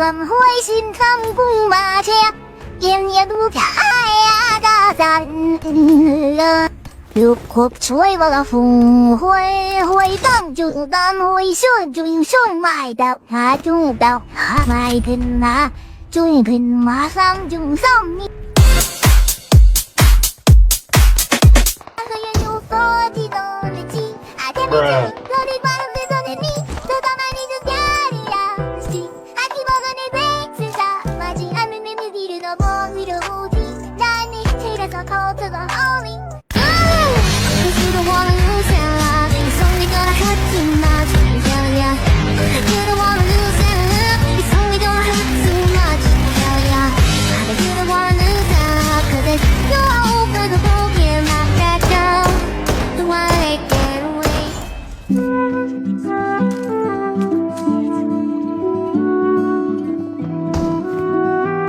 tâm hối xin tâm cung mà che em nhớ đủ cả ai đã dặn lục khúc chuối vào là phùng huôi huôi tâm huôi xuân mai đạo hạ trung đạo hạ mai thân hạ trung thân mà sam trung sam mi Bruh.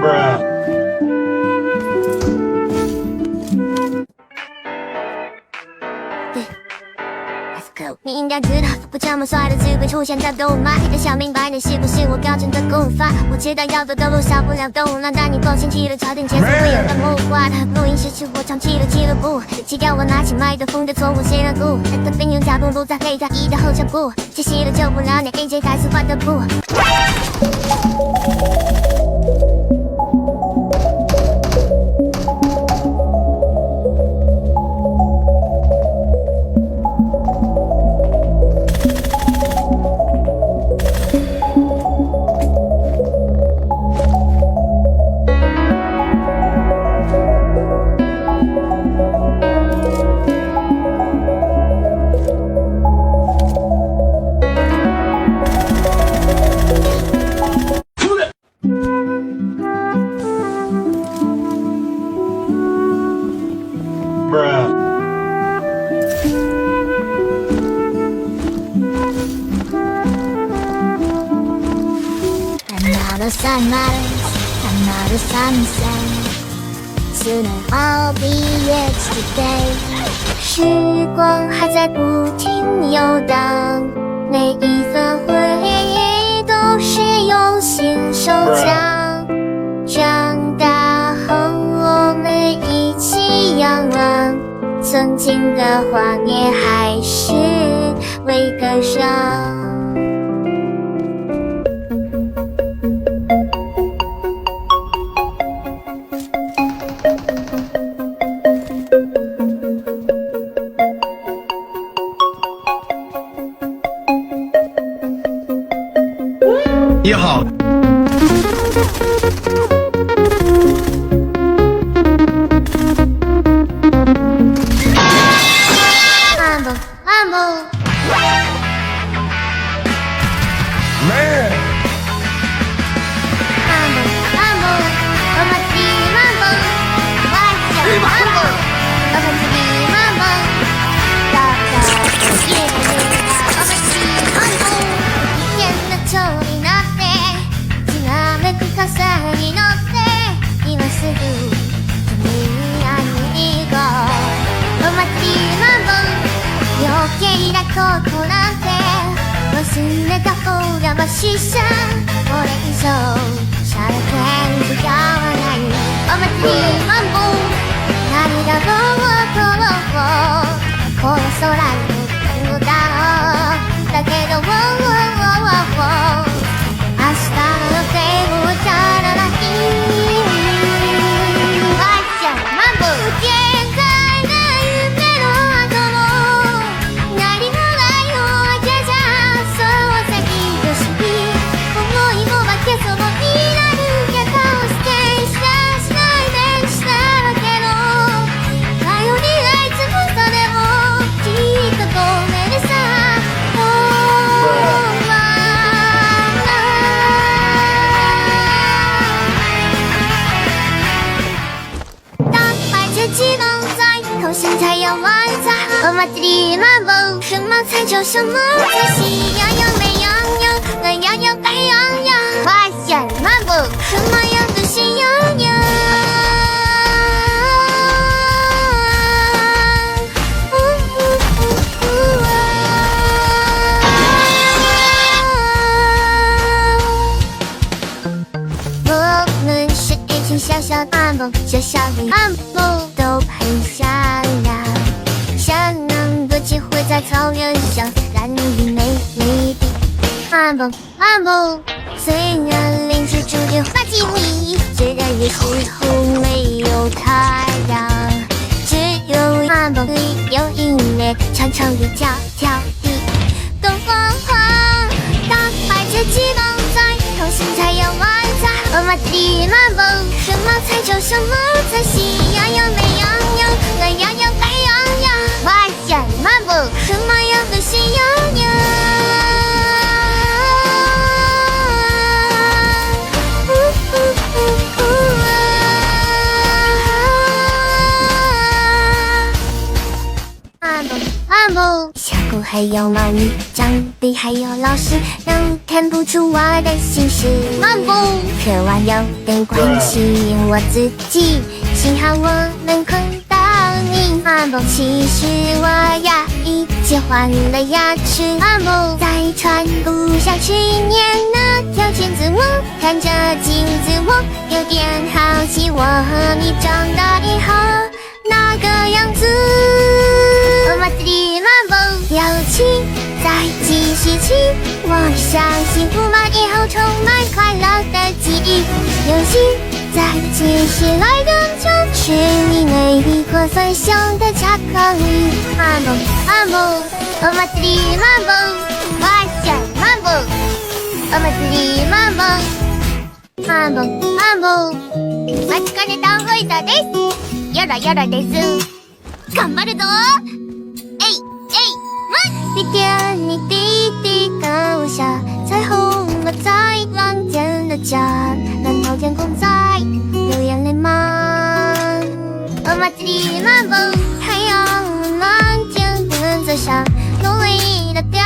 Bruh. 你应该知道，不这么帅的只会出现在动漫。要想明白，你是不是我标准的功法？我知道要走的路少不了动乱，但你够嫌弃了差点结束会有的木瓜。录音室是我唱起了俱乐部，只要我拿起麦克风的错误谁让故？他并用脚步不再累他一的后脚步，解析了救不了你 AJ 还是换的步。Bruh. Another sunset Soon I'll be yesterday 时光还在不停游荡，每一份回忆都是用心收藏。长大后我们一起仰望，曾经的画面还是会感伤。你好。Man.お祭りマンボウ什么才叫什么才喜洋洋美洋洋懒洋洋白洋洋花香漫步什么样的喜洋洋蹦，学校里漫步都很善良，想能多机会在草原上，蓝雨美丽的漫步漫步。虽然邻居住着8几米，虽然有时候没有太阳，只有漫步里有音乐，唱唱的跳跳的东方花，大摆着鸡毛菜，同心才有晚餐。我们的漫步，什么菜就什么菜，喜羊羊美羊羊，懒羊羊白羊羊，我想漫步，什么样的喜羊羊？漫步，小狗还有猫咪，长辈还有老师，能看不出我的心事。漫步，渴望有点关心我自己，幸好我能碰到你。漫步，其实我呀已经换了牙齿。漫步，再穿不下去年那条裙子，我看着镜子，我有点好奇，我和你长大以后那个样子。我们的漫步，友情再继续起，我相信不满以后充满快乐的记忆，游戏再继续来更久，吃你美丽破碎香的巧克力。漫步漫步，我们的漫步，我想漫步，我们的漫步漫步漫步。間違たほいだです。やらやらです。頑張るぞ。地点你滴滴高下，彩虹落在蓝天的家，蓝透天空在流眼泪吗？我们这里漫步，太阳漫天原则上，努力的掉。